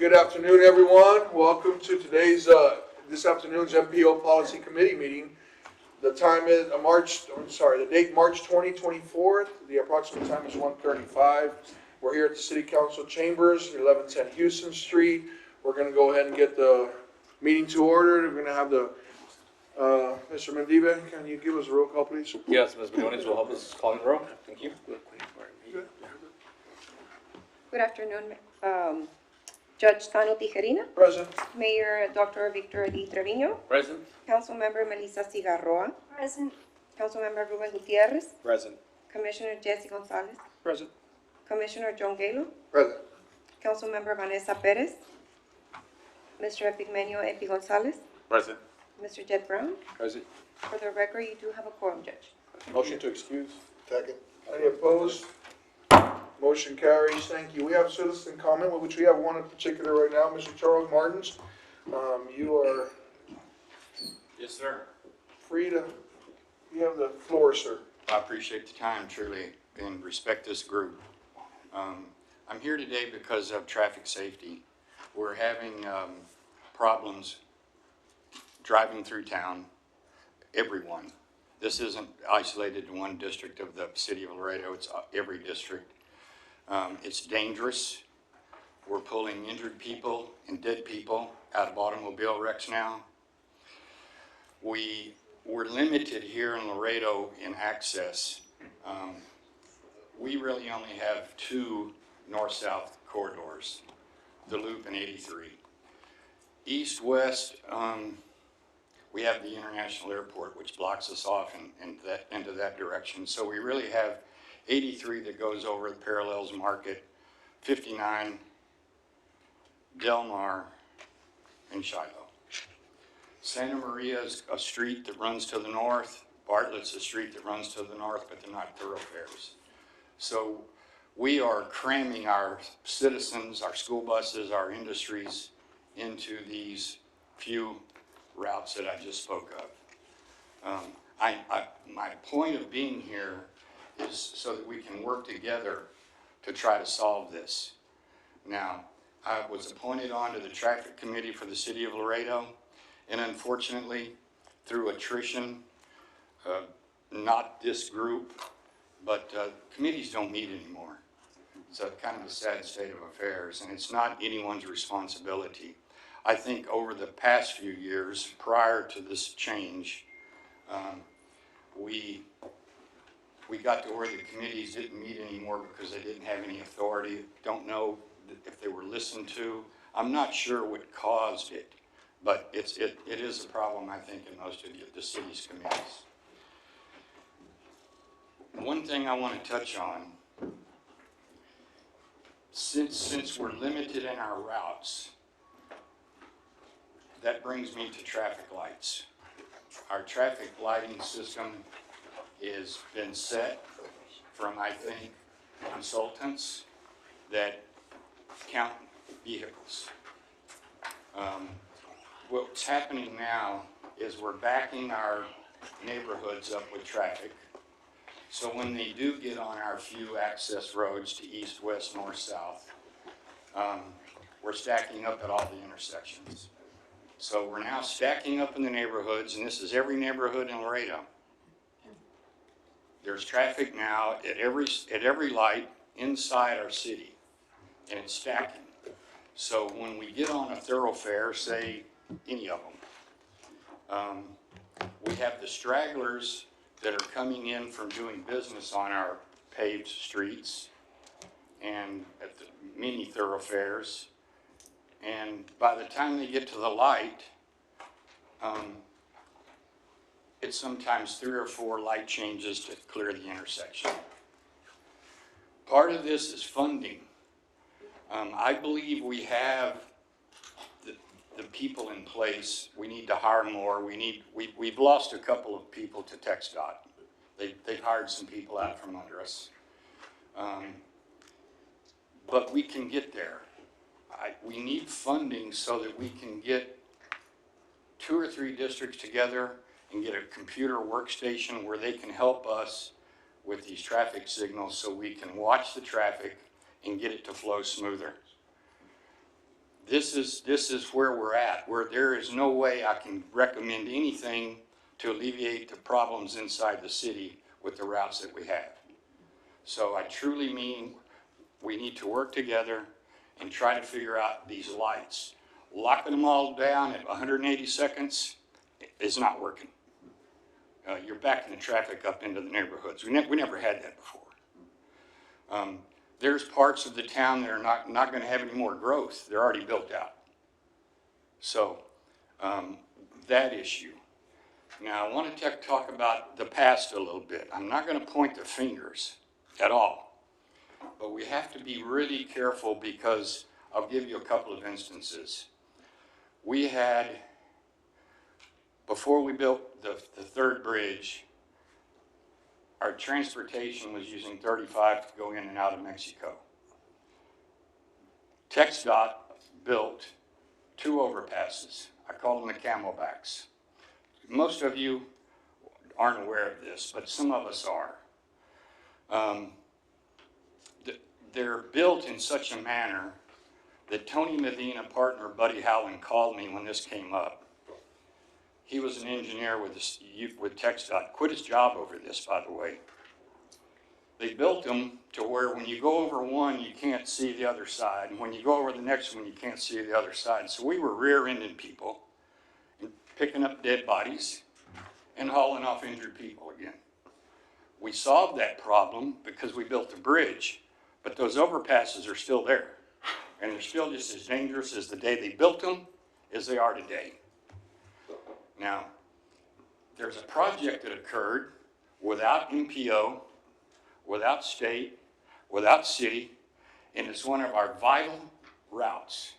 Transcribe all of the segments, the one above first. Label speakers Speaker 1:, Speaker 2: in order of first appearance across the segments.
Speaker 1: Good afternoon, everyone. Welcome to today's, this afternoon's MPO Policy Committee meeting. The time is the date March 2024. The approximate time is 1:35. We're here at the City Council Chambers, 1110 Houston Street. We're going to go ahead and get the meeting to order. We're going to have the, Mr. Mendive, can you give us a roll call, please?
Speaker 2: Yes, Ms. Briones will help us call the roll. Thank you.
Speaker 3: Good afternoon, Judge Tano Tijerina,
Speaker 1: Present.
Speaker 3: Mayor Dr. Victor D. Trevino,
Speaker 2: Present.
Speaker 3: Councilmember Melissa Cigarroa,
Speaker 4: Present.
Speaker 3: Councilmember Ruben Gutierrez,
Speaker 2: Present.
Speaker 3: Commissioner Jesse Gonzalez,
Speaker 2: Present.
Speaker 3: Commissioner John Galo,
Speaker 1: Present.
Speaker 3: Councilmember Vanessa Perez, Mr. Epigmenio Epi Gonzalez,
Speaker 2: Present.
Speaker 3: Mr. Jed Brown.
Speaker 2: Present.
Speaker 3: For the record, you do have a quorum, Judge.
Speaker 2: Motion to excuse.
Speaker 1: Second. Any opposed? Motion carries. Thank you. We have citizen comment, which we have one in particular right now, Mr. Charles Martins. You are
Speaker 5: Yes, sir.
Speaker 1: free to, you have the floor, sir.
Speaker 5: I appreciate the time, truly, and respect this group. I'm here today because of traffic safety. We're having problems driving through town, everyone. This isn't isolated to one district of the city of Laredo, it's every district. It's dangerous. We're pulling injured people and dead people out of automobile wrecks now. We're limited here in Laredo in access. We really only have two north-south corridors, the Loop and 83. East-west, we have the International Airport, which blocks us off into that direction. So we really have 83 that goes over the parallels Market, 59, Del Mar, and Shiloh. Santa Maria is a street that runs to the north. Bartlett's a street that runs to the north, but they're not thoroughfares. So we are cramming our citizens, our school buses, our industries into these few routes that I just spoke of. My point of being here is so that we can work together to try to solve this. Now, I was appointed onto the traffic committee for the city of Laredo, and unfortunately, through attrition, not this group, but committees don't meet anymore. It's a kind of a sad state of affairs, and it's not anyone's responsibility. I think over the past few years, prior to this change, we got to where the committees didn't meet anymore because they didn't have any authority. Don't know if they were listened to. I'm not sure what caused it, but it is a problem, I think, in most of the city's committees. One thing I want to touch on, since we're limited in our routes, that brings me to traffic lights. Our traffic lighting system has been set from, I think, consultants that count vehicles. What's happening now is we're backing our neighborhoods up with traffic. So when they do get on our few access roads to east, west, north, south, we're stacking up at all the intersections. So we're now stacking up in the neighborhoods, and this is every neighborhood in Laredo. There's traffic now at every light inside our city, and it's stacking. So when we get on a thoroughfare, say any of them, we have the stragglers that are coming in from doing business on our paved streets and at the mini thoroughfares. And by the time they get to the light, it's sometimes 3 or 4 light changes to clear the intersection. Part of this is funding. I believe we have the people in place. We need to hire more. We've lost a couple of people to TxDOT. They've hired some people out from under us. But we can get there. We need funding so that we can get 2 or 3 districts together and get a computer workstation where they can help us with these traffic signals so we can watch the traffic and get it to flow smoother. this is where we're at, where there is no way I can recommend anything to alleviate the problems inside the city with the routes that we have. So I truly mean we need to work together and try to figure out these lights. Locking them all down at 180 seconds is not working. You're backing the traffic up into the neighborhoods. We never had that before. There's parts of the town that are not going to have any more growth. They're already built out. So that issue. Now I want to talk about the past a little bit. I'm not going to point the fingers at all, but we have to be really careful because I'll give you a couple of instances. We had, before we built the third bridge, our transportation was using 35 to go in and out of Mexico. TxDOT built 2 overpasses. I call them the camelbacks. Most of you aren't aware of this, but some of us are. They're built in such a manner that Tony Medina, partner Buddy Howland, called me when this came up. He was an engineer with TxDOT, quit his job over this, by the way. They built them to where when you go over one, you can't see the other side. And when you go over the next one, you can't see the other side. So we were rear-ending people and picking up dead bodies and hauling off injured people again. We solved that problem because we built the bridge, but those overpasses are still there. And they're still just as dangerous as the day they built them as they are today. Now, there's a project that occurred without MPO, without state, without city, and it's one of our vital routes.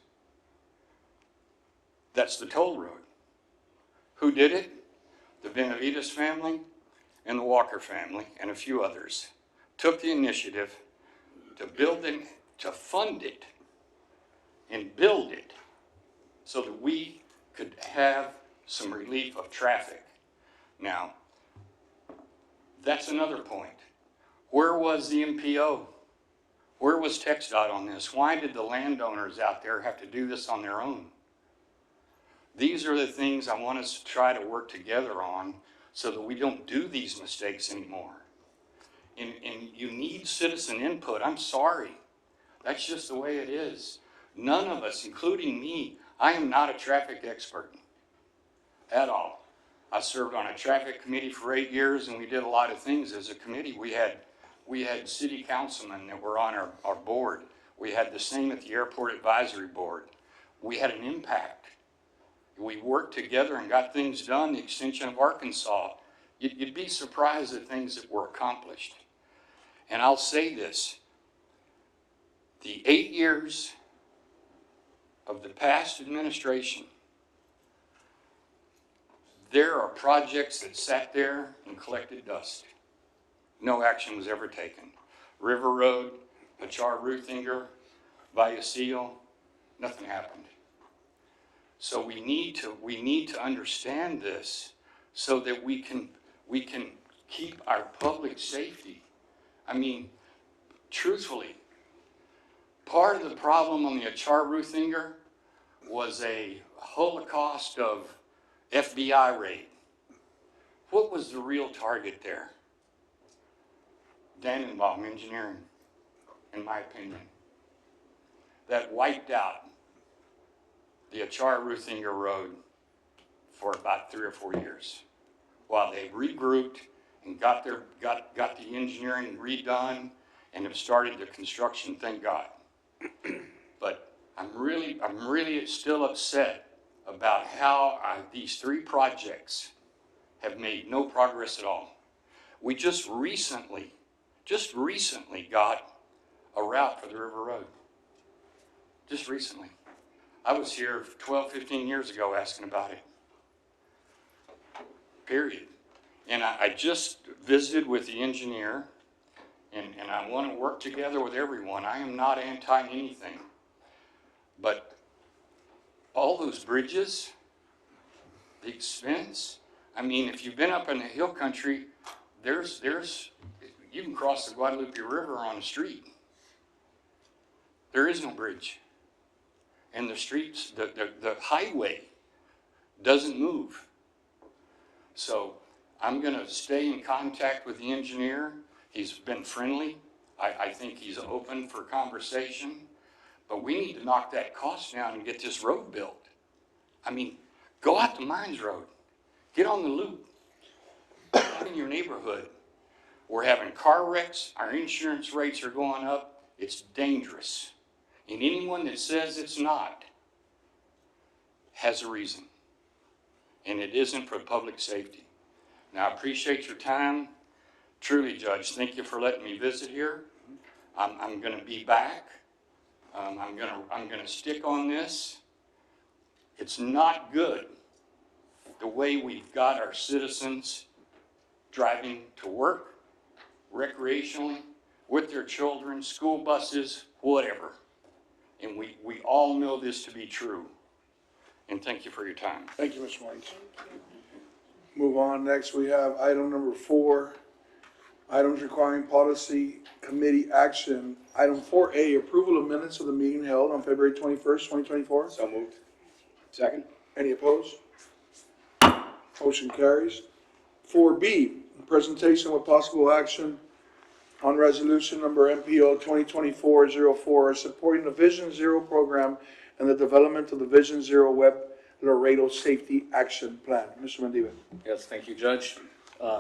Speaker 5: That's the toll road. Who did it? The Benavides family and the Walker family and a few others took the initiative to build it, to fund it, and build it so that we could have some relief of traffic. Now, that's another point. Where was the MPO? Where was TxDOT on this? Why did the landowners out there have to do this on their own? These are the things I want us to try to work together on so that we don't do these mistakes anymore. And you need citizen input. I'm sorry. That's just the way it is. None of us, including me, I am not a traffic expert at all. I served on a traffic committee for 8 years, and we did a lot of things as a committee. We had city councilmen that were on our board. We had the same at the airport advisory board. We had an impact. We worked together and got things done, the extension of Arkansas. You'd be surprised at things that were accomplished. And I'll say this, the 8 years of the past administration, there are projects that sat there and collected dust. No action was ever taken. River Road, Pachar Ruthinger, Vallecillo, nothing happened. So we need to understand this so that we can keep our public safety. I mean, truthfully, part of the problem on the Pachar Ruthinger was a holocaust of FBI raid. What was the real target there? Dannenbaum Engineering, in my opinion. That wiped out the Pachar Ruthinger Road for about 3 or 4 years while they regrouped and got the engineering redone and have started the construction, thank God. But I'm really still upset about how these 3 projects have made no progress at all. We just recently got a route for the River Road. Just recently. I was here 12, 15 years ago asking about it. Period. And I just visited with the engineer, and I want to work together with everyone. I am not anti anything. But all those bridges, the expense, I mean, if you've been up in the hill country, you can cross the Guadalupe River on the street. There is no bridge. and the streets, the highway doesn't move. So I'm gonna stay in contact with the engineer. He's been friendly. I think he's open for conversation, but we need to knock that cost down and get this road built. I mean, go out to Mines Road, get on the loop, out in your neighborhood. We're having car wrecks, our insurance rates are going up, it's dangerous. And anyone that says it's not has a reason, and it isn't for public safety. Now, I appreciate your time. Truly, Judge, thank you for letting me visit here. I'm gonna be back. I'm gonna stick on this. It's not good the way we've got our citizens driving to work, recreationally, with their children, school buses, whatever. And we all know this to be true. And thank you for your time.
Speaker 1: Thank you, Mr. White. Move on. Next, we have item number 4, items requiring policy committee action. Item 4A, approval of minutes of the meeting held on February 21st, 2024.
Speaker 2: So moved. Second.
Speaker 1: Any opposed? Motion carries. 4B, presentation with possible action on resolution number MPO 2024-04, supporting the Vision Zero program and the development of the Vision Zero Web Laredo Safety Action Plan. Mr. Mendive.
Speaker 2: Yes, thank you, Judge.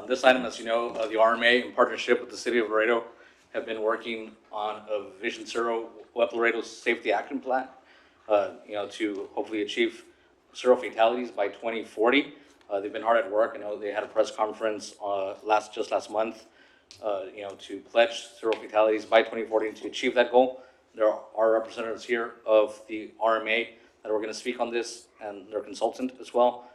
Speaker 2: This item, as you know, the RMA, in partnership with the City of Laredo, have been working on a Vision Zero Web Laredo Safety Action Plan, to hopefully achieve zero fatalities by 2040. They've been hard at work. I know they had a press conference just last month, to pledge zero fatalities by 2040 to achieve that goal. There are representatives here of the RMA that are going to speak on this, and their consultant as well.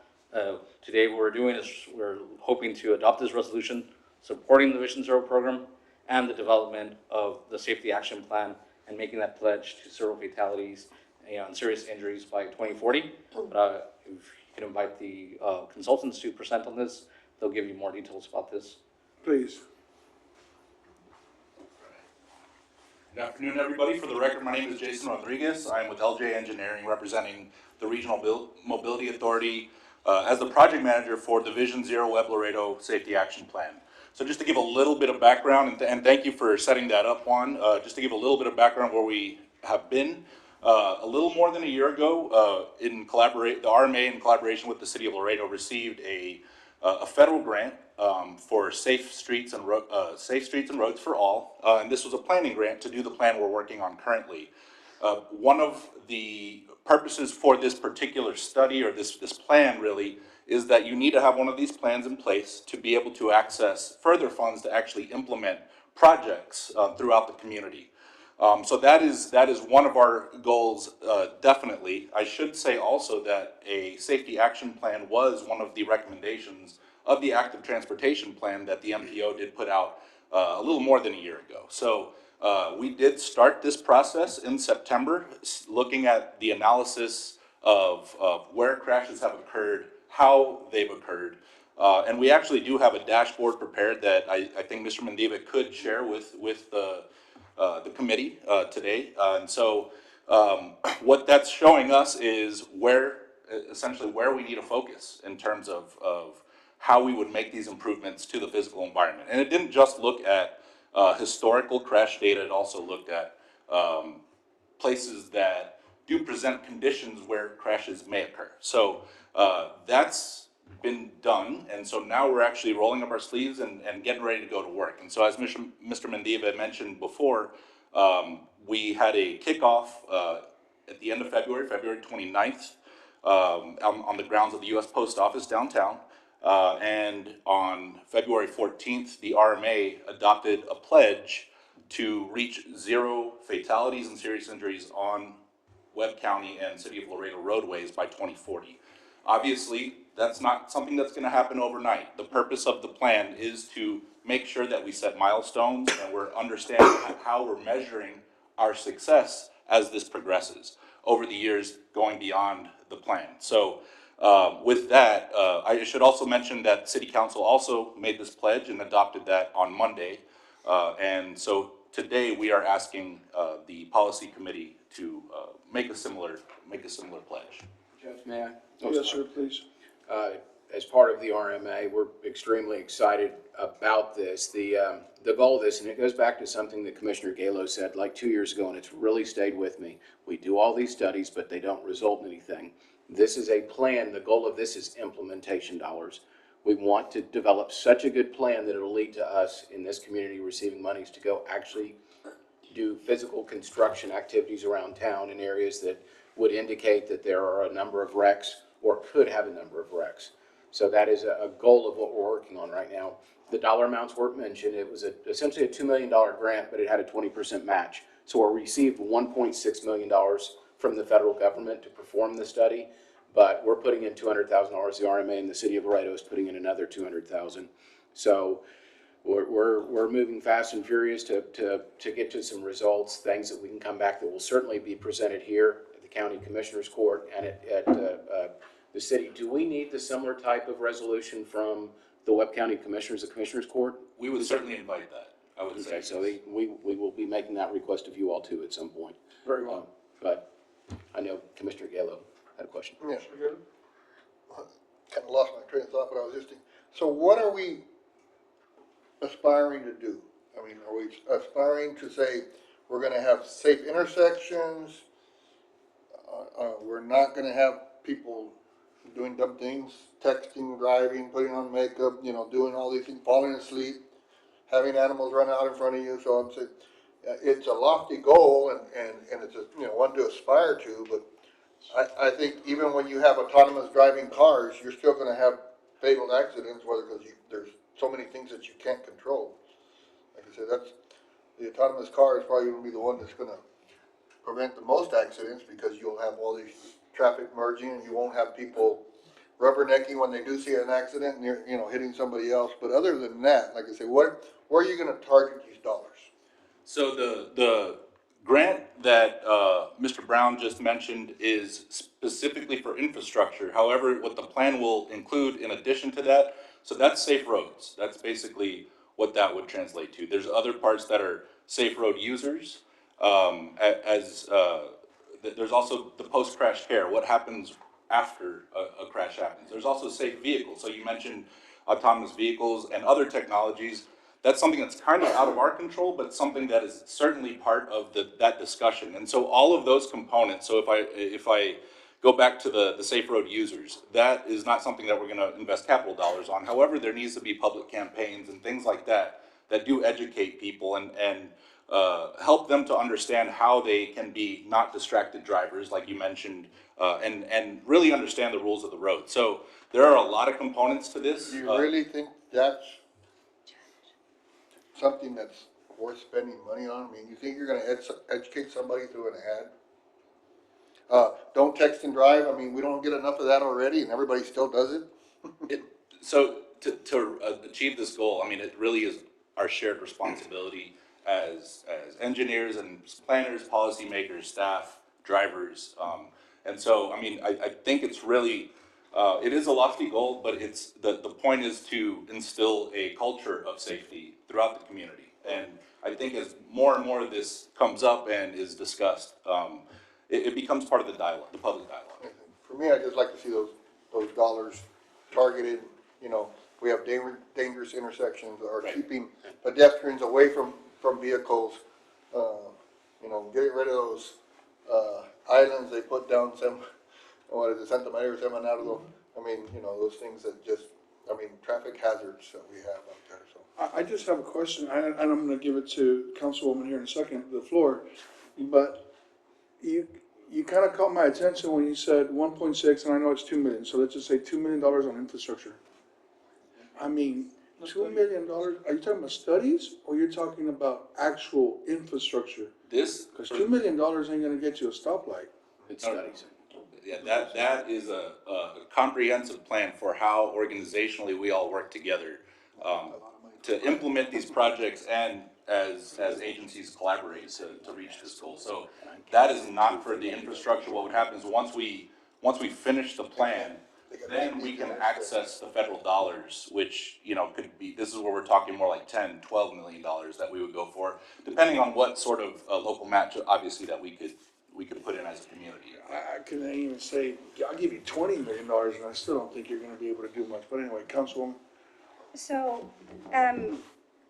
Speaker 2: Today what we're doing is we're hoping to adopt this resolution supporting the Vision Zero program and the development of the safety action plan and making that pledge to zero fatalities and serious injuries by 2040. But if you can invite the consultants to present on this, they'll give you more details about this.
Speaker 1: Please.
Speaker 4: Good afternoon, everybody. For the record, my name is Jason Rodriguez. I am with LJ Engineering, representing the Regional Mobility Authority as the project manager for the Vision Zero Web Laredo Safety Action Plan. So just to give a little bit of background, and thank you for setting that up, Juan, just to give a little bit of background where we have been. A little more than a year ago, the RMA, in collaboration with the City of Laredo, received a federal grant for safe streets and roads for all, and this was a planning grant to do the plan we're working on currently. One of the purposes for this particular study, or this plan really, is that you need to have one of these plans in place to be able to access further funds to actually implement projects throughout the community. So that is one of our goals, definitely. I should say also that a safety action plan was one of the recommendations of the active transportation plan that the MPO did put out a little more than a year ago. So we did start this process in September, looking at the analysis of where crashes have occurred, how they've occurred. And we actually do have a dashboard prepared that I think Mr. Mendiva could share with the committee today. And so what that's showing us is essentially where we need to focus in terms of how we would make these improvements to the physical environment. And it didn't just look at historical crash data, it also looked at places that do present conditions where crashes may occur. So that's been done, and so now we're actually rolling up our sleeves and getting ready to go to work. And so as Mr. Mendiva mentioned before, we had a kickoff at the end of February 29th, on the grounds of the U.S. Post Office downtown. And on February 14th, the RMA adopted a pledge to reach zero fatalities and serious injuries on Webb County and City of Laredo roadways by 2040. Obviously, that's not something that's going to happen overnight. The purpose of the plan is to make sure that we set milestones and we're understanding how we're measuring our success as this progresses over the years going beyond the plan. So with that, I should also mention that City Council also made this pledge and adopted that on Monday. And so today we are asking the policy committee make a similar pledge.
Speaker 6: Judge, may I?
Speaker 1: Yes, sir, please.
Speaker 6: As part of the RMA, we're extremely excited about this. The goal of this, and it goes back to something that Commissioner Galo said like 2 years ago, and it's really stayed with me. We do all these studies, but they don't result in anything. This is a plan. The goal of this is implementation dollars. We want to develop such a good plan that it'll lead to us in this community receiving monies to go actually do physical construction activities around town in areas that would indicate that there are a number of wrecks or could have a number of wrecks. So that is a goal of what we're working on right now. The dollar amounts weren't mentioned. It was essentially a $2 million grant, but it had a 20% match. So we received $1.6 million from the federal government to perform the study, but we're putting in $200,000. The RMA and the city of Laredo is putting in another $200,000. So we're moving fast and furious to get to some results, things that we can come back that will certainly be presented here at the county commissioner's court and at the city. Do we need the similar type of resolution from the Webb County Commissioners, the Commissioners Court?
Speaker 4: We would certainly invite that, I would say.
Speaker 6: Okay, so we will be making that request of you all too at some point.
Speaker 1: Very well.
Speaker 6: But I know Commissioner Gallo had a question.
Speaker 7: Yes, kind of lost my train of thought, but I was just thinking, so what are we aspiring to do? I mean, are we aspiring to say we're gonna have safe intersections? We're not gonna have people doing dumb things, texting, driving, putting on makeup, doing all these things, falling asleep, having animals run out in front of you, so I'm saying, it's a lofty goal and it's a, one to aspire to, but I think even when you have autonomous driving cars, you're still gonna have fatal accidents, because there's so many things that you can't control. Like I said, the autonomous car is probably gonna be the one that's gonna prevent the most accidents, because you'll have all these traffic merging and you won't have people rubbernecking when they do see an accident and you're, hitting somebody else. But other than that, like I said, where are you gonna target these dollars?
Speaker 4: So the grant that Mr. Brown just mentioned is specifically for infrastructure. However, what the plan will include in addition to that, so that's safe roads. That's basically what that would translate to. There's other parts that are safe road users. There's also the post-crash care. What happens after a crash happens? There's also safe vehicles. So you mentioned autonomous vehicles and other technologies. That's something that's kind of out of our control, but something that is certainly part of that discussion. And so all of those components, so if I go back to the safe road users, that is not something that we're gonna invest capital dollars on. However, there needs to be public campaigns and things like that do educate people and help them to understand how they can be not distracted drivers, like you mentioned, and really understand the rules of the road. So there are a lot of components to this.
Speaker 7: Do you really think that's something that's worth spending money on? I mean, you think you're gonna educate somebody through an ad? Don't text and drive. I mean, we don't get enough of that already, and everybody still does it.
Speaker 4: So to achieve this goal, I mean, it really is our shared responsibility as engineers and planners, policymakers, staff, drivers. And so, I mean, I think it's really, it is a lofty goal, but it's the point is to instill a culture of safety throughout the community. And I think as more and more of this comes up and is discussed, it becomes part of the dialogue, the public dialogue.
Speaker 7: For me, I just like to see those dollars targeted. We have dangerous intersections, or
Speaker 4: Right.
Speaker 7: keeping pedestrians away from vehicles. Getting rid of those islands they put down Santa Maria or Semanado. I mean, those things that traffic hazards that we have out there. So
Speaker 1: I just have a question, and I'm gonna give it to Councilwoman here in a second, the floor. But you kind of caught my attention when you said 1.6, and I know it's 2 million, so let's just say $2 million on infrastructure. I mean, $2 million, are you talking about studies, or you're talking about actual infrastructure? Because $2 million ain't gonna get you a stoplight.
Speaker 6: It's studies.
Speaker 4: Yeah, that is a comprehensive plan for how organizationally we all work together to implement these projects and as agencies collaborate to reach this goal. So that is not for the infrastructure. What would happen is once we finish the plan, then we can access the federal dollars, which, could be, this is where we're talking more like $10-12 million that we would go for, depending on what sort of local match, obviously, that we put in as a community.
Speaker 1: I couldn't even say, I'll give you $20 million, and I still don't think you're gonna be able to do much. But anyway, Councilwoman?
Speaker 8: So,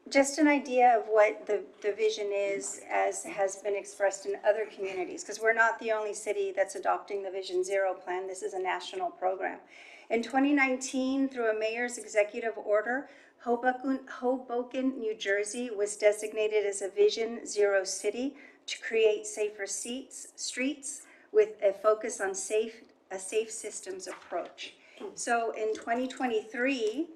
Speaker 8: just an idea of what the vision is, as has been expressed in other communities, because we're not the only city that's adopting the Vision Zero plan. This is a national program. In 2019, through a mayor's executive order, Hoboken, New Jersey was designated as a Vision Zero city to create safer streets with a focus on a safe systems approach. So in 2023,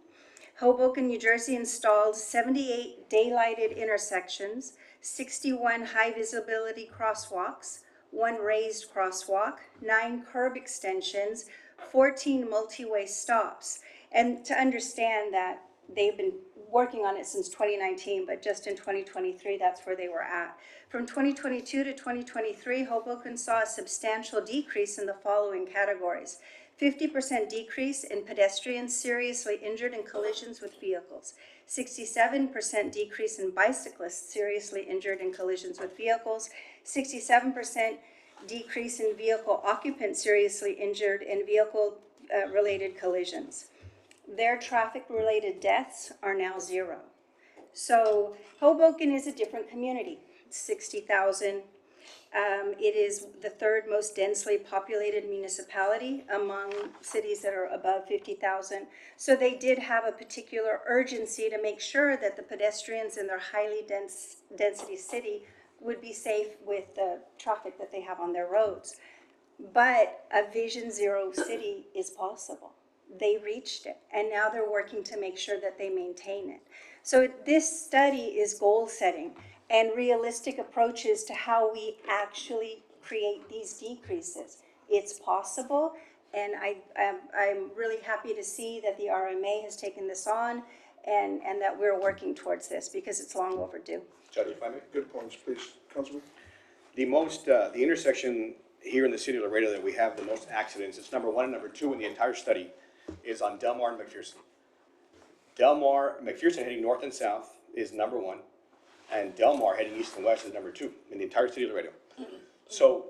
Speaker 8: Hoboken, New Jersey installed 78 daylighted intersections, 61 high visibility crosswalks, 1 raised crosswalk, 9 curb extensions, 14 multi-way stops. And to understand that they've been working on it since 2019, but just in 2023, that's where they were at. From 2022 to 2023, Hoboken saw a substantial decrease in the following categories: 50% decrease in pedestrians seriously injured in collisions with vehicles, 67% decrease in bicyclists seriously injured in collisions with vehicles, 67% decrease in vehicle occupants seriously injured in vehicle-related collisions. Their traffic-related deaths are now 0. So Hoboken is a different community, 60,000. It is the 3rd most densely populated municipality among cities that are above 50,000. So they did have a particular urgency to make sure that the pedestrians in their highly density city would be safe with the traffic that they have on their roads. But a Vision Zero city is possible. They reached it, and now they're working to make sure that they maintain it. So this study is goal setting and realistic approaches to how we actually create these decreases. It's possible, and I'm really happy to see that the RMA has taken this on and that we're working towards this, because it's long overdue.
Speaker 9: Judge, if I may?
Speaker 1: Good points, please. Councilman?
Speaker 9: The intersection here in the city of Laredo that we have the most accidents, it's number 1 and number 2 in the entire study, is on Delmar and McPherson. McPherson heading north and south is number 1, and Delmar heading east and west is number 2 in the entire city of Laredo. So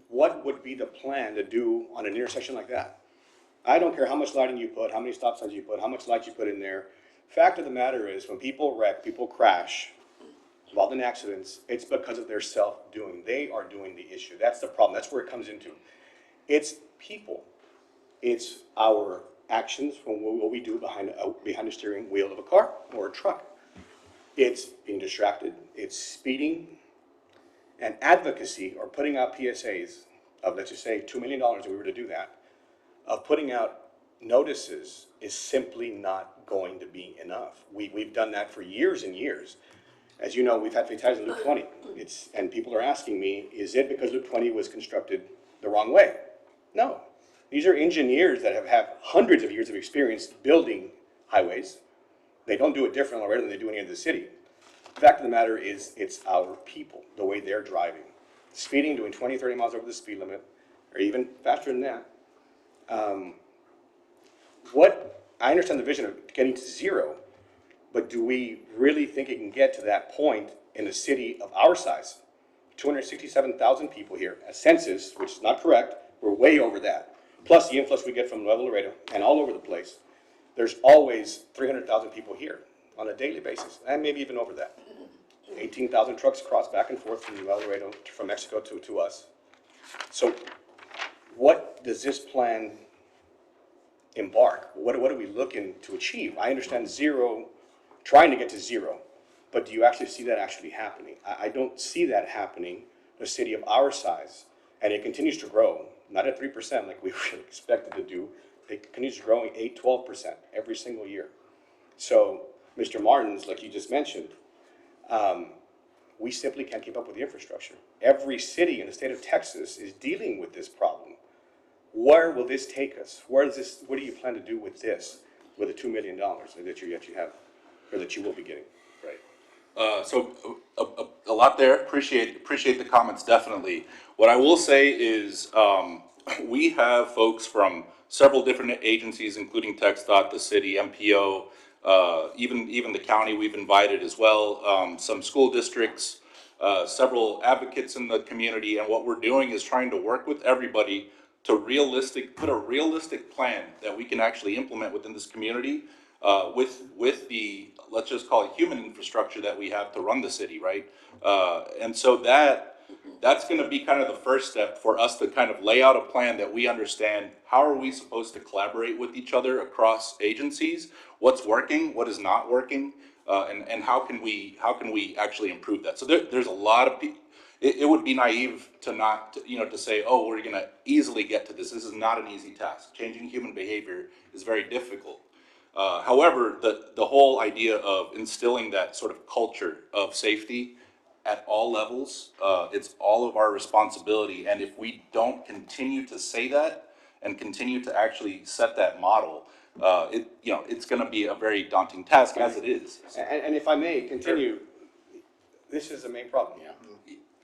Speaker 9: what would be the plan to do on an intersection like that? I don't care how much lighting you put, how many stop signs you put, how much light you put in there. Fact of the matter is, when people wreck, people crash, involved in accidents, it's because of their self-doing. They are doing the issue. That's the problem. That's where it comes into. It's people. It's our actions from what we do behind the steering wheel of a car or a truck. It's being distracted. It's speeding. And advocacy, or putting out PSAs of, let's just say, $2 million if we were to do that, of putting out notices is simply not going to be enough. We've done that for years and years. As you know, we've had fatalities in Loop 20. And people are asking me, is it because Loop 20 was constructed the wrong way? No. These are engineers that have had hundreds of years of experience building highways. They don't do it different already than they do in any other city. The fact of the matter is, it's our people, the way they're driving. Speeding, doing 20, 30 miles over the speed limit, or even faster than that. I understand the vision of getting to 0, but do we really think it can get to that point in a city of our size? 267,000 people here, a census, which is not correct, we're way over that. Plus the influx we get from Nuevo Laredo and all over the place. There's always 300,000 people here on a daily basis, and maybe even over that. 18,000 trucks cross back and forth from Nuevo Laredo, from Mexico to us. So what does this plan embark? What are we looking to achieve? I understand 0, trying to get to 0, but do you actually see that actually happening? I don't see that happening in a city of our size, and it continues to grow, not at 3% like we were expected to do. It continues growing 8, 12% every single year. So, Mr. Martins, like you just mentioned, we simply can't keep up with the infrastructure. Every city in the state of Texas is dealing with this problem. Where will this take us? What do you plan to do with this, with the $2 million that you have, or that you will be getting?
Speaker 4: Right. So a lot there. Appreciate the comments, definitely. What I will say is we have folks from several different agencies, including TxDOT, the city, MPO, even the county we've invited as well, some school districts, several advocates in the community, and what we're doing is trying to work with everybody to put a realistic plan that we can actually implement within this community, with the, let's just call it human infrastructure that we have to run the city, right? And so that's gonna be kind of the first step for us to kind of lay out a plan that we understand, how are we supposed to collaborate with each other across agencies? What's working, what is not working, and how can we actually improve that? So there's a lot of it would be naive to not, to say, oh, we're gonna easily get to this. This is not an easy task. Changing human behavior is very difficult. However, the whole idea of instilling that sort of culture of safety at all levels, it's all of our responsibility. And if we don't continue to say that and continue to actually set that model, it's going to be a very daunting task, as it is.
Speaker 9: And if I may continue, this is the main problem.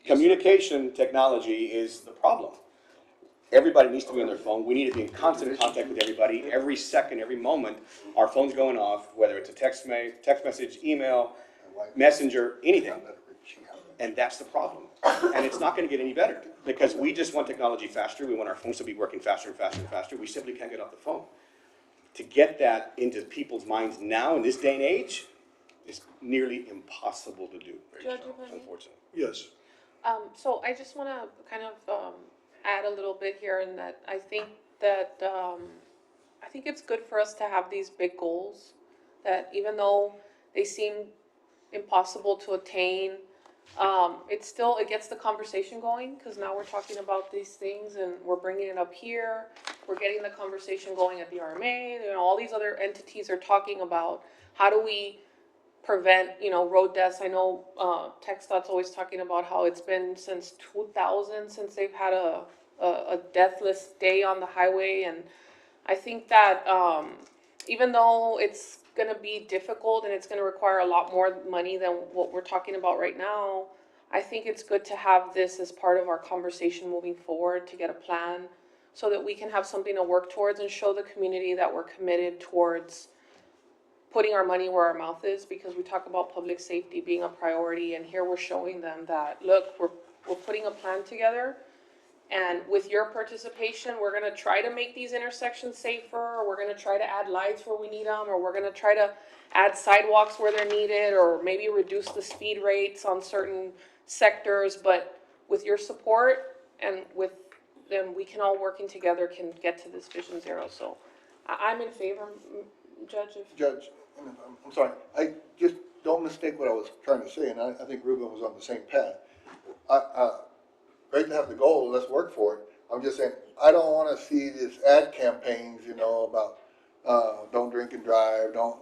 Speaker 9: Communication technology is the problem. Everybody needs to be on their phone. We need to be in constant contact with everybody, every second, every moment. Our phone's going off, whether it's a text message, email, messenger, anything. And that's the problem. And it's not gonna get any better, because we just want technology faster. We want our phones to be working faster and faster and faster. We simply can't get off the phone. To get that into people's minds now in this day and age is nearly impossible to do,
Speaker 10: Judge, if I may?
Speaker 9: unfortunately.
Speaker 1: Yes.
Speaker 10: So I just want to kind of add a little bit here, in that I think that I think it's good for us to have these big goals, that even though they seem impossible to attain, it gets the conversation going, because now we're talking about these things and we're bringing it up here. We're getting the conversation going at the RMA. All these other entities are talking about how do we prevent, road deaths. I know TxDOT's always talking about how it's been since 2000 since they've had a deathless day on the highway. And I think that even though it's going to be difficult and it's going to require a lot more money than what we're talking about right now, I think it's good to have this as part of our conversation moving forward, to get a plan so that we can have something to work towards and show the community that we're committed towards putting our money where our mouth is, because we talk about public safety being a priority, and here we're showing them that, look, we're putting a plan together, and with your participation, we're gonna try to make these intersections safer, or we're gonna try to add lights where we need them, or we're gonna try to add sidewalks where they're needed, or maybe reduce the speed rates on certain sectors. But with your support and with them, we can all working together can get to this Vision Zero. So I'm in favor, Judge.
Speaker 7: Judge, I'm sorry, I just don't mistake what I was trying to say, and I think Ruben was on the same path. Great to have the goal, let's work for it. I'm just saying, I don't wanna see this ad campaigns, about, don't drink and drive, don't,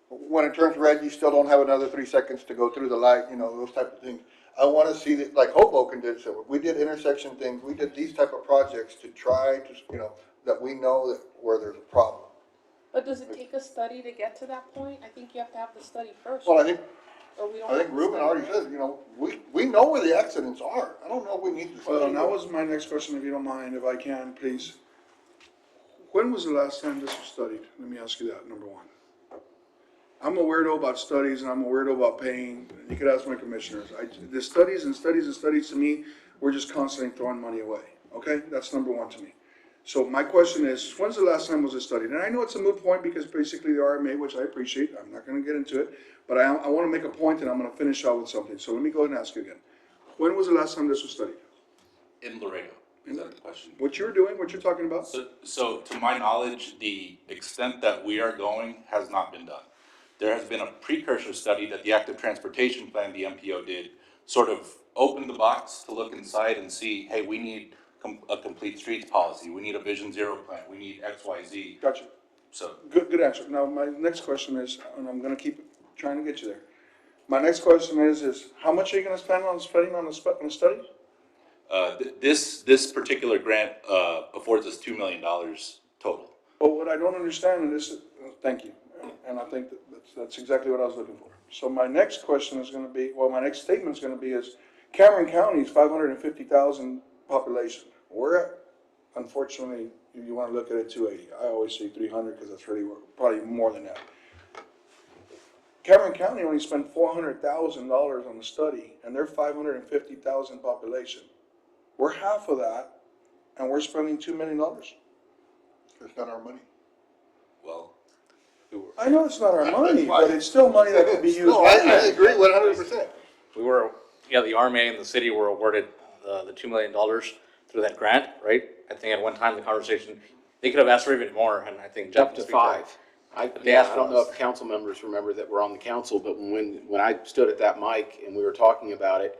Speaker 7: when it turns red, you still don't have another 3 seconds to go through the light, those type of things. I wanna see that, like Hoboken did, so we did intersection things, we did these type of projects to try to, that we know that where there's a problem.
Speaker 10: But does it take a study to get to that point? I think you have to have the study first.
Speaker 7: Well, I think
Speaker 10: Or we don't
Speaker 7: I
Speaker 10: have
Speaker 7: think
Speaker 10: the
Speaker 7: Ruben
Speaker 10: study,
Speaker 7: already
Speaker 10: right?
Speaker 7: said, we know where the accidents are. I don't know if we need to.
Speaker 1: Well, and that was my next question, if you don't mind, if I can, please. When was the last time this was studied? Let me ask you that, number one. I'm a weirdo about studies, and I'm a weirdo about paying. You could ask my commissioners. The studies and studies and studies, to me, we're just constantly throwing money away, okay? That's number one to me. So my question is, when's the last time was it studied? And I know it's a moot point, because basically the RMA, which I appreciate, I'm not gonna get into it, but I wanna make a point, and I'm gonna finish out with something. So let me go ahead and ask you again. When was the last time this was studied?
Speaker 4: In Laredo, is that the question?
Speaker 1: What you're doing, what you're talking about?
Speaker 4: So to my knowledge, the extent that we are going has not been done. There has been a precursor study that the Active Transportation Plan, the MPO, did, sort of open the box to look inside and see, hey, we need a complete streets policy, we need a Vision Zero plan, we need X, Y, Z.
Speaker 1: Gotcha.
Speaker 4: So,
Speaker 1: Good answer. Now, my next question is, and I'm gonna keep trying to get you there. My next question is how much are you gonna spend on spending on the study?
Speaker 4: this particular grant, affords us $2 million total.
Speaker 1: But what I don't understand, and this is, thank you, and I think that's exactly what I was looking for. So my next question is gonna be, my next statement is gonna be is, Cameron County is 550,000 population. We're at, unfortunately, you wanna look at it 280. I always say 300, because that's really, probably more than that. Cameron County only spent $400,000 on the study, and they're 550,000 population. We're half of that, and we're spending $2 million.
Speaker 7: It's not our money.
Speaker 4: Well,
Speaker 1: I know it's not our money, but it's still money that could be used.
Speaker 7: No, I agree 100%.
Speaker 2: We were, yeah, the RMA and the city were awarded the $2 million through that grant, right? I think at one time the conversation, they could have asked for even more, and I think Jeff
Speaker 6: Up to
Speaker 2: can speak that.
Speaker 6: 5. I
Speaker 2: They asked
Speaker 6: don't
Speaker 2: for
Speaker 6: know
Speaker 2: us.
Speaker 6: if council members remember that we're on the council, but when I stood at that mic and we were talking about it,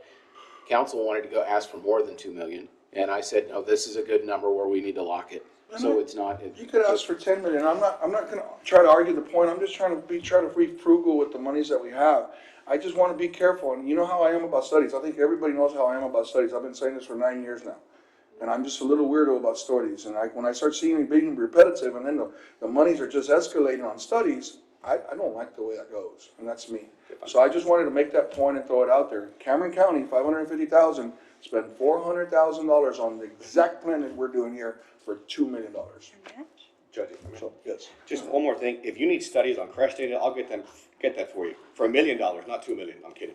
Speaker 6: council wanted to go ask for more than 2 million. And I said, no, this is a good number where we need to lock it. So it's not.
Speaker 1: You could ask for 10 million. I'm not gonna try to argue the point. I'm just trying to be frugal with the monies that we have. I just want to be careful. And you know how I am about studies. I think everybody knows how I am about studies. I've been saying this for 9 years now. And I'm just a little weirdo about studies. And when I start seeing it being repetitive and then the monies are just escalating on studies, I don't like the way that goes. And that's me. So I just wanted to make that point and throw it out there. Cameron County, 550,000, spent $400,000 on the exact plan that we're doing here for $2 million.
Speaker 9: Judge, if I may.
Speaker 1: So, yes.
Speaker 9: Just one more thing, if you need studies on crash data, I'll get that for you, for $1 million, not 2 million, I'm kidding.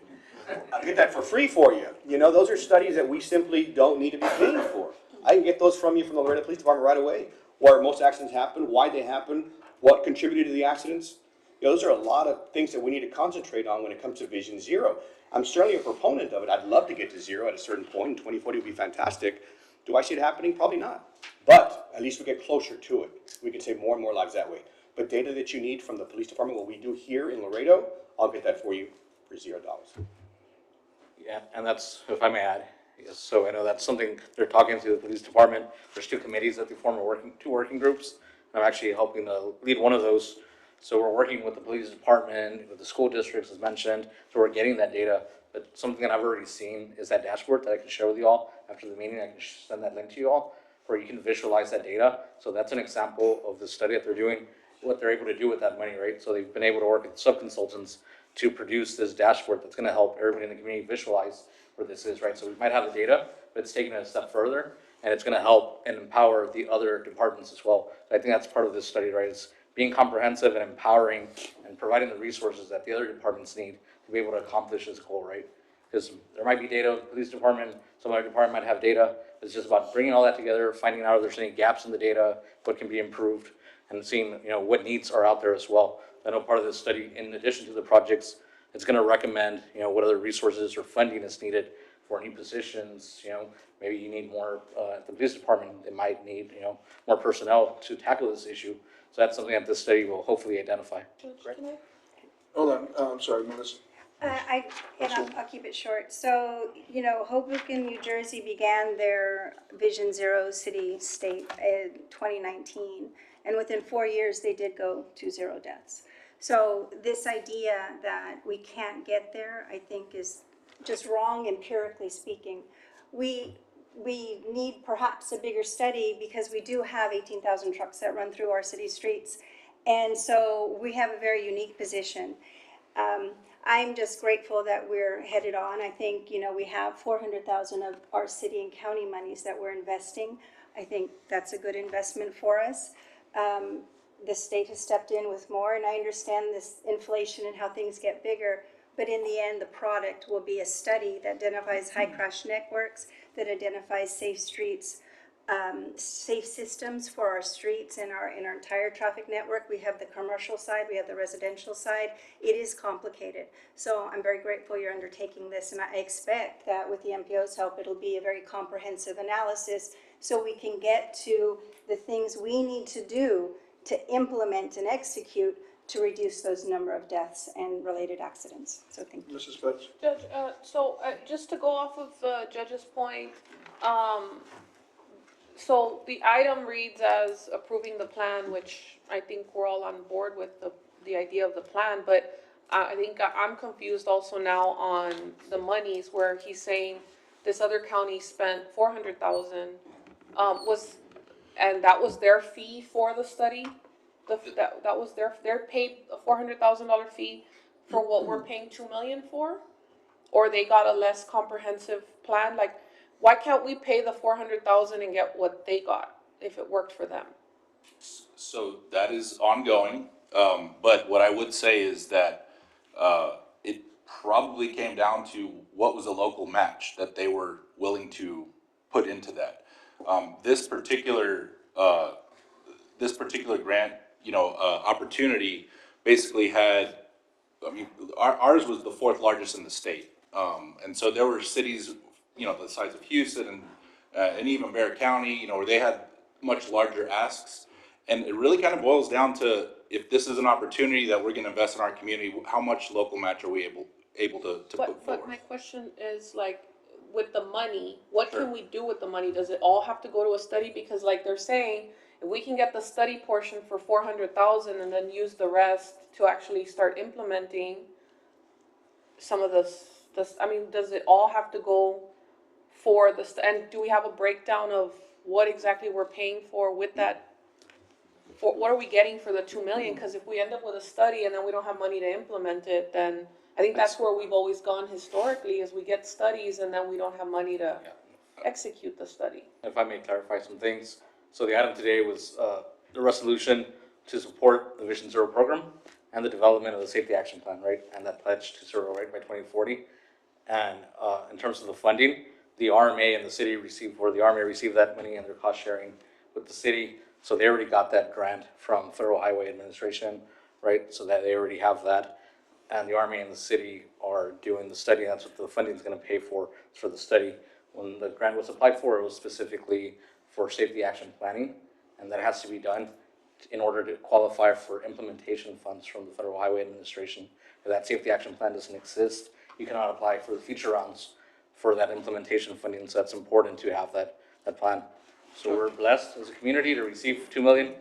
Speaker 9: I'll get that for free for you. You know, those are studies that we simply don't need to be paying for. I can get those from you from the Laredo Police Department right away, where most accidents happen, why they happen, what contributed to the accidents. You know, those are a lot of things that we need to concentrate on when it comes to Vision Zero. I'm certainly a proponent of it. I'd love to get to zero at a certain point, and 2040 would be fantastic. Do I see it happening? Probably not. But at least we get closer to it. We can save more and more lives that way. But data that you need from the police department, what we do here in Laredo, I'll get that for you for $0.
Speaker 2: Yeah, and that's, if I may add, yes, so I know that's something they're talking to the police department. There's 2 committees that they form, two working groups. I'm actually helping to lead one of those. So we're working with the police department, with the school districts as mentioned, so we're getting that data. But something that I've already seen is that dashboard that I can share with you all after the meeting. I can send that link to you all where you can visualize that data. So that's an example of the study that they're doing, what they're able to do with that money, right? So they've been able to work with sub-consultants to produce this dashboard that's gonna help everybody in the community visualize where this is, right? So we might have the data, but it's taking it a step further, and it's gonna help and empower the other departments as well. So I think that's part of this study, right? Is being comprehensive and empowering and providing the resources that the other departments need to be able to accomplish this goal, right? Because there might be data, police department, some other department might have data. It's just about bringing all that together, finding out if there's any gaps in the data, what can be improved, and seeing, you know, what needs are out there as well. I know part of this study, in addition to the projects, it's going to recommend, you know, what other resources or funding is needed for new positions. You know, maybe you need more at the police department. They might need, you know, more personnel to tackle this issue. So that's something that this study will hopefully identify.
Speaker 10: Judge, can I?
Speaker 1: Hold on, I'm sorry, Melissa.
Speaker 8: I'll keep it short. So, you know, Hoboken, New Jersey began their Vision Zero city state in 2019. And within 4 years, they did go to 0 deaths. So this idea that we can't get there, I think is just wrong empirically speaking. We need perhaps a bigger study because we do have 18,000 trucks that run through our city streets. And so we have a very unique position. I'm just grateful that we're headed on. I think, you know, we have 400,000 of our city and county monies that we're investing. I think that's a good investment for us. The state has stepped in with more, and I understand this inflation and how things get bigger. But in the end, the product will be a study that identifies high crash networks, that identifies safe streets, safe systems for our streets and our entire traffic network. We have the commercial side, we have the residential side. It is complicated. So I'm very grateful you're undertaking this, and I expect that with the MPO's help, it'll be a very comprehensive analysis so we can get to the things we need to do to implement and execute to reduce those number of deaths and related accidents. So thank you.
Speaker 1: Mrs. Betts?
Speaker 10: Judge, just to go off of the judge's point, so the item reads as approving the plan, which I think we're all on board with the idea of the plan, but I think I'm confused also now on the monies where he's saying this other county spent 400,000, and that was their fee for the study? That was their paid a $400,000 fee for what we're paying 2 million for? Or they got a less comprehensive plan? Like, why can't we pay the 400,000 and get what they got if it worked for them?
Speaker 4: So that is ongoing, but what I would say is that it probably came down to what was a local match that they were willing to put into that. This particular grant, opportunity basically had, ours was the fourth largest in the state. And so there were cities, the size of Houston and even Bexar County, where they had much larger asks. And it really kind of boils down to, if this is an opportunity that we're gonna invest in our community, how much local match are we able to put
Speaker 10: But
Speaker 4: forward?
Speaker 10: my question is like, with the money, what
Speaker 4: Sure.
Speaker 10: can we do with the money? Does it all have to go to a study? Because like they're saying, if we can get the study portion for 400,000 and then use the rest to actually start implementing some of this, I mean, does it all have to go for the, and do we have a breakdown of what exactly we're paying for with that? For, what are we getting for the 2 million? Because if we end up with a study and then we don't have money to implement it, then I think that's where we've always gone historically, is we get studies and then we don't have money to execute the study.
Speaker 2: If I may clarify some things. So the item today was the resolution to support the Vision Zero program and the development of the safety action plan, right? And that pledge to zero, right, by 2040. And in terms of the funding, the RMA and the city received, or the RMA received that money and their cost sharing with the city. So they already got that grant from Federal Highway Administration, right? So that they already have that. And the RMA and the city are doing the study. That's what the funding is going to pay for the study. When the grant was applied for, it was specifically for safety action planning, and that has to be done in order to qualify for implementation funds from the Federal Highway Administration. If that safety action plan doesn't exist, you cannot apply for the future rounds for that implementation funding. So that's important to have that plan. So we're blessed as a community to receive 2 million.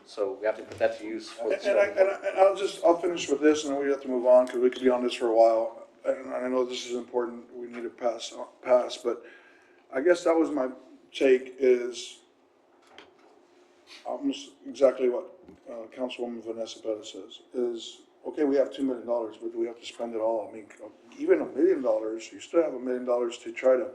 Speaker 2: So we have to put that to use. For
Speaker 1: And I'll finish with this, and then we have to move on, because we could be on this for a while. And I know this is important, we need to pass, but I guess that was my take, is almost exactly what Councilwoman Vanessa Perez says, is, okay, we have $2 million, but do we have to spend it all? I mean, even $1 million, you still have $1 million to try to,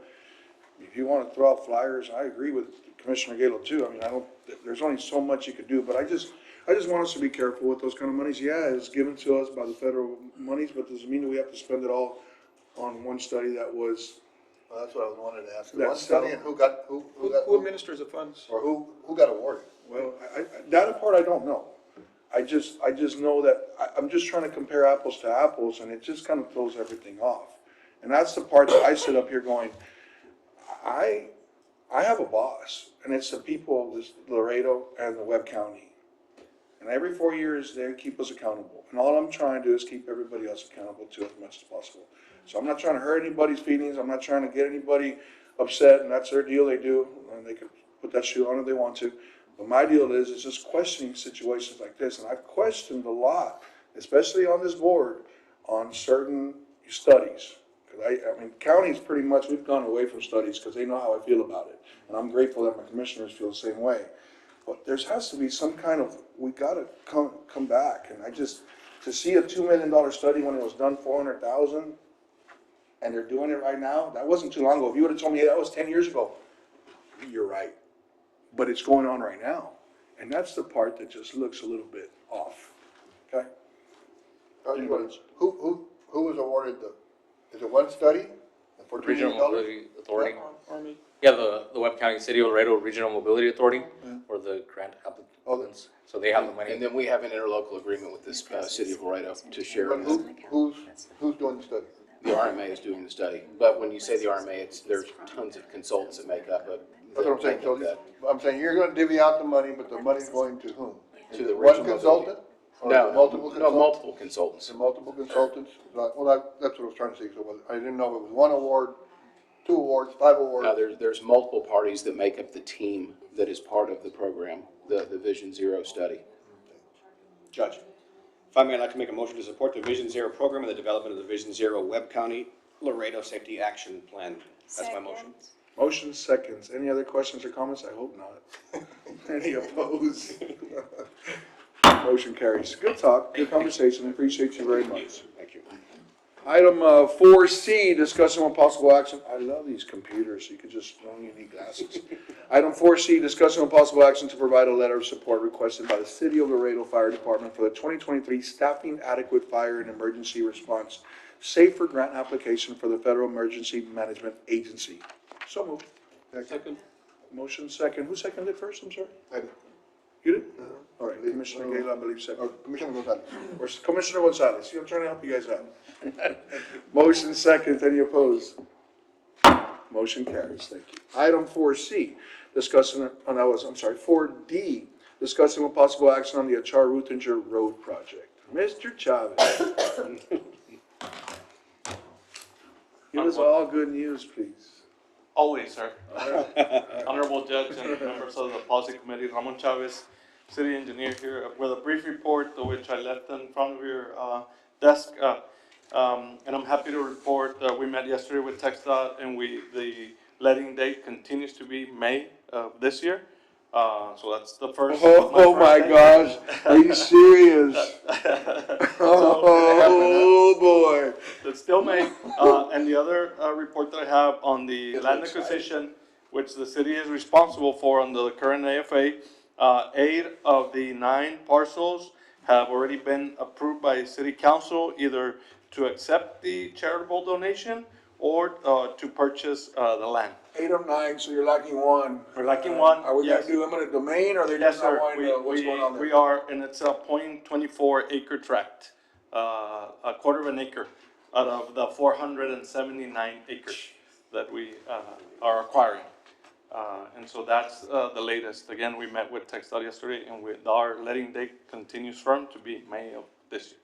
Speaker 1: if you want to throw out flyers, I agree with Commissioner Galo too. I mean, there's only so much you could do, but I just want us to be careful with those kind of monies. Yeah, it's given to us by the federal monies, but does it mean that we have to spend it all on one study that was?
Speaker 7: Well, that's what I was wanting to ask.
Speaker 1: That's
Speaker 7: One study, and who got, who
Speaker 11: administers the funds?
Speaker 7: or who got awarded?
Speaker 1: Well, that part I don't know. I just know that, I'm just trying to compare apples to apples, and it just kind of throws everything off. And that's the part that I sit up here going, I have a boss, and it's the people of this Laredo and the Webb County. And every 4 years, they keep us accountable. And all I'm trying to do is keep everybody else accountable to as much as possible. So I'm not trying to hurt anybody's feelings. I'm not trying to get anybody upset, and that's their deal. They do, and they can put that shoe on if they want to. But my deal is just questioning situations like this. And I've questioned a lot, especially on this board, on certain studies. Because I mean, counties pretty much, we've gone away from studies because they know how I feel about it. And I'm grateful that my commissioners feel the same way. But there has to be some kind of, we gotta come back. And I just, to see a $2 million study when it was done 400,000, and they're doing it right now, that wasn't too long ago. If you would've told me, hey, that was 10 years ago, you're right. But it's going on right now. And that's the part that just looks a little bit off, okay?
Speaker 7: Who was awarded is it one study for $2
Speaker 2: Regional
Speaker 7: million?
Speaker 2: Mobility Authority.
Speaker 11: Army.
Speaker 2: Yeah, the Webb County City of Laredo Regional Mobility Authority, or the grant applicants. So they have the money.
Speaker 6: And then we have an interlocal agreement with this city of Laredo to share.
Speaker 7: But who's doing the study?
Speaker 6: The RMA is doing the study, but when you say the RMA, there's tons of consultants that make up it.
Speaker 7: That's what I'm saying. So I'm saying you're gonna divvy out the money, but the money's going to whom?
Speaker 6: To the
Speaker 7: One
Speaker 6: regional
Speaker 7: consultant? Or
Speaker 6: No,
Speaker 7: multiple
Speaker 6: no,
Speaker 7: consultants?
Speaker 6: multiple consultants.
Speaker 7: To multiple consultants? Well, that's what I was trying to see. So I didn't know if it was 1 award, 2 awards, 5 awards.
Speaker 6: Now, there's multiple parties that make up the team that is part of the program, the Vision Zero study.
Speaker 9: Judge, if I may, I'd like to make a motion to support the Vision Zero program and the development of the Vision Zero Webb County Laredo Safety Action Plan. That's my motion.
Speaker 8: Second.
Speaker 1: Motion seconds. Any other questions or comments? I hope not. Any opposed? Motion carries. Good talk, good conversation. Appreciate you very much.
Speaker 9: Thank you.
Speaker 1: Item 4C, discussion on possible action. I love these computers, you could just, don't even need glasses. Item 4C, discussion on possible action to provide a letter of support requested by the City of Laredo Fire Department for the 2023 Staffing Adequate Fire and Emergency Response Safer Grant Application for the Federal Emergency Management Agency. So moved.
Speaker 7: Second.
Speaker 1: Motion second. Who seconded it first, I'm sorry?
Speaker 7: I did.
Speaker 1: You did? All right, Commissioner Gayla, I believe
Speaker 7: Or
Speaker 1: second.
Speaker 7: Commissioner Gonzalez.
Speaker 1: Or Commissioner Gonzalez. See, I'm trying to help you guys out. Motion second. Any opposed? Motion carries. Thank you. Item 4C, discussing, I'm sorry, 4D, discussing with possible action on the Achar Ruthinger Road project. Mr. Chavez. Give us all good news, please.
Speaker 11: Always, sir. Honorable Judge and members of the Policy Committee, Ramon Chavez, City Engineer here with a brief report which I left in front of your desk. And I'm happy to report we met yesterday with TxDOT and the letting date continues to be May of this year. So that's the first.
Speaker 1: Oh my gosh, are you serious? Oh boy.
Speaker 11: It's still May. And the other report that I have on the land acquisition, which the city is responsible for under the current AFA, 8 of the 9 parcels have already been approved by city council, either to accept the charitable donation or to purchase the land.
Speaker 1: 8 of 9, so you're lacking one.
Speaker 11: We're lacking one,
Speaker 1: Are we gonna
Speaker 11: yes.
Speaker 1: do eminent domain, or are they
Speaker 11: Yes,
Speaker 1: just not
Speaker 11: sir.
Speaker 1: wanting to, what's going on there?
Speaker 11: We are, and it's a .24 acre tract, a quarter of an acre out of the 479 acres that we are acquiring. And so that's the latest. Again, we met with TxDOT yesterday, and our letting date continues firm to be May of this year.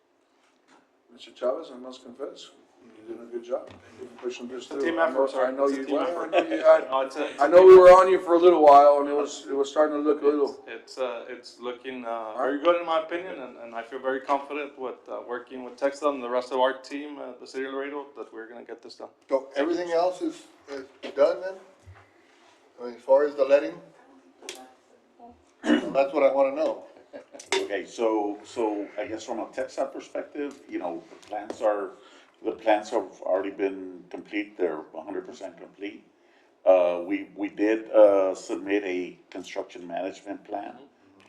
Speaker 1: Mr. Chavez, I must confess, you did a good job. Pushing this
Speaker 11: It's a
Speaker 1: through.
Speaker 11: team effort, sir.
Speaker 1: I know
Speaker 11: It's a
Speaker 1: you,
Speaker 11: team
Speaker 1: well,
Speaker 11: effort.
Speaker 1: I know you had,
Speaker 11: No, it's a
Speaker 1: I know
Speaker 11: team
Speaker 1: we
Speaker 11: effort.
Speaker 1: were on you for a little while, and it was starting to look a little.
Speaker 11: It's looking very good in my opinion, and I feel very confident with working with TxDOT and the rest of our team at the City of Laredo that we're gonna get this done.
Speaker 7: So everything else is done then? I mean, as far as the letting? That's what I wanna know.
Speaker 12: Okay, so I guess from a TxDOT perspective, you know, the plans have already been complete, they're 100% complete. We did submit a construction management plan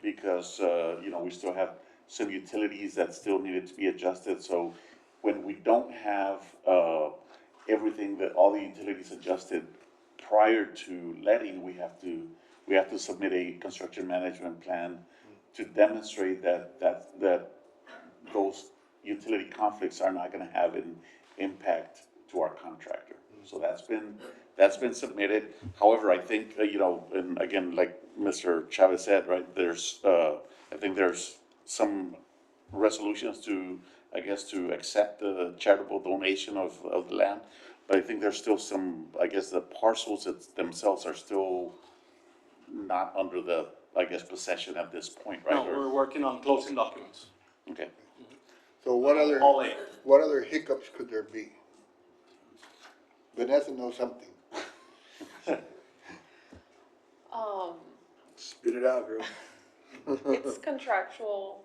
Speaker 12: because, you know, we still have some utilities that still needed to be adjusted. So when we don't have everything, that all the utilities adjusted prior to letting, we have to submit a construction management plan to demonstrate that those utility conflicts are not gonna have an impact to our contractor. So that's been submitted. However, I think, you know, and again, like Mr. Chavez said, right, I think there's some resolutions to, I guess, to accept the charitable donation of the land. But I think there's still some, I guess, the parcels themselves are still not under the, I guess, possession at this point, right?
Speaker 11: No, we're working on closing documents.
Speaker 12: Okay.
Speaker 7: So what
Speaker 11: All 8.
Speaker 7: other hiccups could there be? Vanessa knows something.
Speaker 1: Spit it out, girl.
Speaker 10: It's contractual,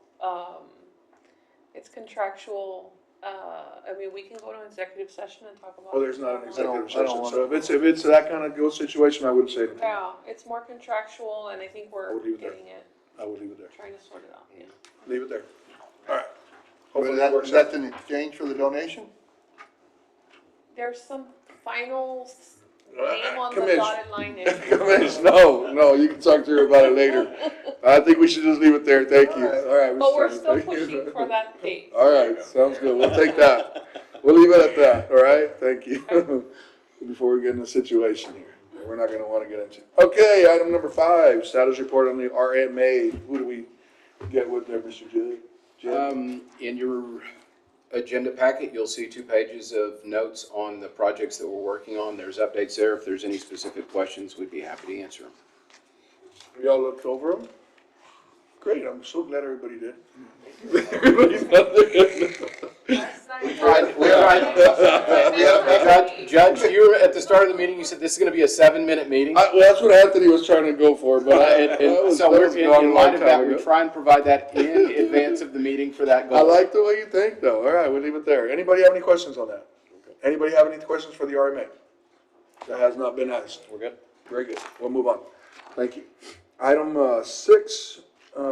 Speaker 10: I mean, we can go to an executive session and talk about.
Speaker 1: Well, there's not an executive
Speaker 7: I don't
Speaker 1: session,
Speaker 7: wanna-
Speaker 1: so if it's that kind of situation, I wouldn't say anything.
Speaker 10: Yeah, it's more contractual, and I think
Speaker 1: I
Speaker 10: we're
Speaker 1: would leave it there.
Speaker 10: getting it,
Speaker 1: I would leave it there.
Speaker 10: trying to sort it out, yeah.
Speaker 1: Leave it there. All right.
Speaker 7: But
Speaker 1: Hopefully it works out.
Speaker 7: that's in exchange for the donation?
Speaker 10: There's some final name on the
Speaker 1: Commish.
Speaker 10: dotted line there.
Speaker 1: Commish, no, you can talk to her about it later. I think we should just leave it there, thank you. All right.
Speaker 10: But we're
Speaker 1: Mr.
Speaker 10: still
Speaker 1: Chairman, thank you.
Speaker 10: pushing for that date.
Speaker 1: All right, sounds good, we'll take that. We'll leave it at that, all right? Thank you. Before we get in a situation here, that we're not gonna wanna get into. Okay, item number 5, status report on the RMA. Who do we get with there, Mr. Jed?
Speaker 6: In your agenda packet, you'll see 2 pages of notes on the projects that we're working on. There's updates there. If there's any specific questions, we'd be happy to answer them.
Speaker 1: Y'all looked over them? Great, I'm so glad everybody did. Everybody's not there.
Speaker 6: We tried. Judge, you were, at the start of the meeting, you said this is gonna be a 7-minute meeting.
Speaker 1: Well, that's what Anthony was trying to go for, but
Speaker 6: So
Speaker 1: that
Speaker 6: we're,
Speaker 1: was gone a
Speaker 6: in
Speaker 1: long
Speaker 6: light of that,
Speaker 1: time
Speaker 6: we
Speaker 1: ago.
Speaker 6: try and provide that in advance of the meeting for that goal.
Speaker 1: I like the way you think, though. All right, we'll leave it there. Anybody have any questions on that? Anybody have any questions for the RMA? That has not been asked.
Speaker 2: We're good.
Speaker 1: Very good. We'll move on. Thank you. Item 6,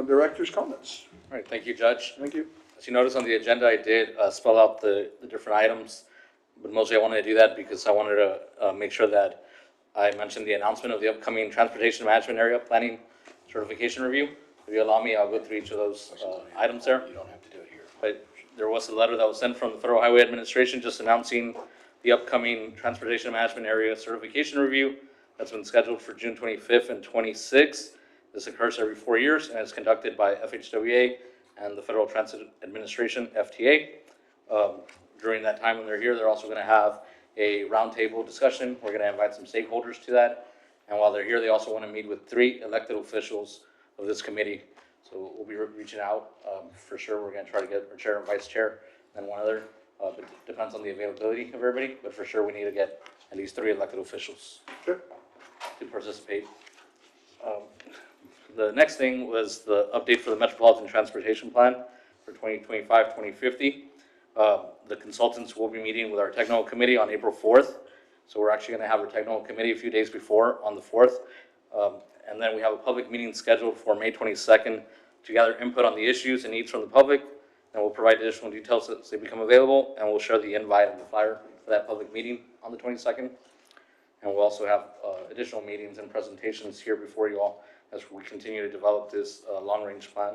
Speaker 1: director's comments.
Speaker 2: All right, thank you, Judge.
Speaker 1: Thank you.
Speaker 2: As you notice on the agenda, I did spell out the different items, but mostly I wanted to do that because I wanted to make sure that I mentioned the announcement of the upcoming Transportation Management Area Planning Certification Review. If you allow me, I'll go through each of those items there.
Speaker 6: You don't have to do it here.
Speaker 2: But there was a letter that was sent from the Federal Highway Administration just announcing the upcoming Transportation Management Area Certification Review that's been scheduled for June 25th and 26th. This occurs every 4 years and is conducted by FHWA and the Federal Transit Administration, FTA. During that time when they're here, they're also going to have a roundtable discussion. We're going to invite some stakeholders to that. And while they're here, they also want to meet with 3 elected officials of this committee. So we'll be reaching out for sure. We're going to try to get our chair and vice chair and one other. But it depends on the availability of everybody. But for sure, we need to get at least 3 elected officials
Speaker 1: Sure.
Speaker 2: to participate. The next thing was the update for the Metropolitan Transportation Plan for 2025-2050. The consultants will be meeting with our technical committee on April 4th. So we're actually going to have our technical committee a few days before on the 4th. And then we have a public meeting scheduled for May 22nd to gather input on the issues and needs from the public. And we'll provide additional details as they become available. And we'll share the invite and the flyer for that public meeting on the 22nd. And we'll also have additional meetings and presentations here before you all as we continue to develop this long-range plan.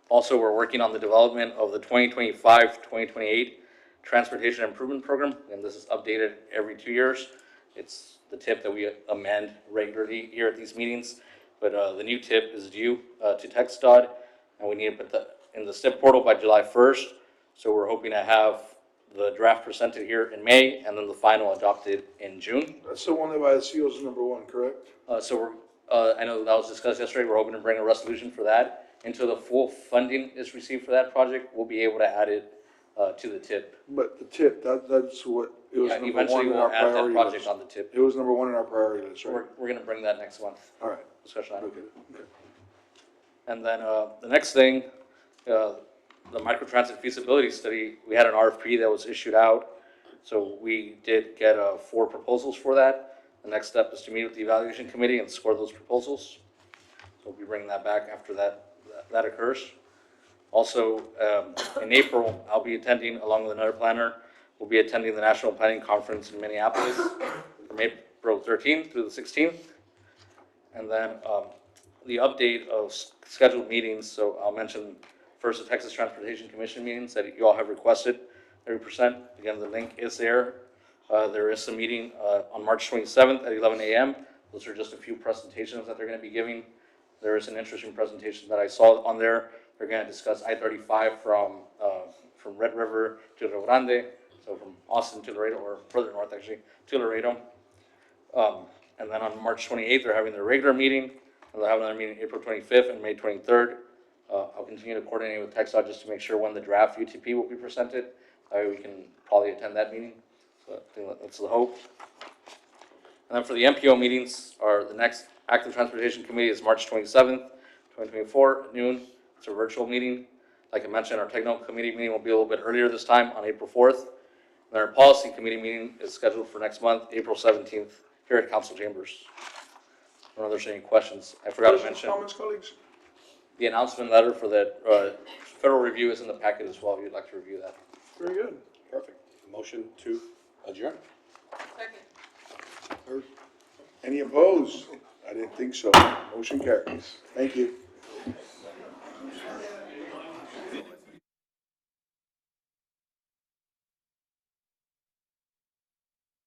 Speaker 2: Also, we're working on the development of the 2025-2028 Transportation Improvement Program, and this is updated every 2 years. It's the tip that we amend regularly here at these meetings, but the new tip is due to TxDOT, and we need to put that in the STIP portal by July 1st. So we're hoping to have the draft presented here in May, and then the final adopted in June.
Speaker 1: That's the one that by the seals is number 1, correct?
Speaker 2: So I know that was discussed yesterday. We're hoping to bring a resolution for that. Until the full funding is received for that project, we'll be able to add it to the tip.
Speaker 1: But the tip, that's what, it was
Speaker 2: Yeah,
Speaker 1: number 1
Speaker 2: eventually
Speaker 1: in
Speaker 2: we'll
Speaker 1: our
Speaker 2: add that
Speaker 1: priority
Speaker 2: project
Speaker 1: list.
Speaker 2: on the tip.
Speaker 1: It was number 1 in our priority list, right?
Speaker 2: We're gonna bring that next month,
Speaker 1: All right.
Speaker 2: discussion item.
Speaker 1: Okay.
Speaker 2: And then the next thing, the microtransit feasibility study, we had an RFP that was issued out. So we did get 4 proposals for that. The next step is to meet with the evaluation committee and score those proposals. So we'll be bringing that back after that occurs. Also, in April, I'll be attending, along with another planner, we'll be attending the National Planning Conference in Minneapolis from April 13th through the 16th. And then the update of scheduled meetings, so I'll mention first the Texas Transportation Commission meetings that you all have requested, 30%. Again, the link is there. There is a meeting on March 27th at 11 a.m. Those are just a few presentations that they're going to be giving. There is an interesting presentation that I saw on there. They're going to discuss I-35 from Red River to Rio Grande, so from Austin to Laredo, or further north actually, to Laredo. And then on March 28th, they're having their regular meeting, and they'll have another meeting April 25th and May 23rd. I'll continue to coordinate with TxDOT just to make sure when the draft UTP will be presented. That way we can probably attend that meeting. So I think that's the hope. And then for the MPO meetings, the next Active Transportation Committee is March 27th, 2024 at noon. It's a virtual meeting. Like I mentioned, our technical committee meeting will be a little bit earlier this time on April 4th. And our policy committee meeting is scheduled for next month, April 17th, here at Council Chambers. I don't know if there's any questions. I forgot to mention
Speaker 1: Comments, colleagues?
Speaker 2: the announcement letter for the federal review is in the packet as well, if you'd like to review that.
Speaker 1: Very good.
Speaker 9: Perfect. Motion to adjourn.
Speaker 10: Second.
Speaker 1: Any opposed? I didn't think so. Motion carries. Thank you.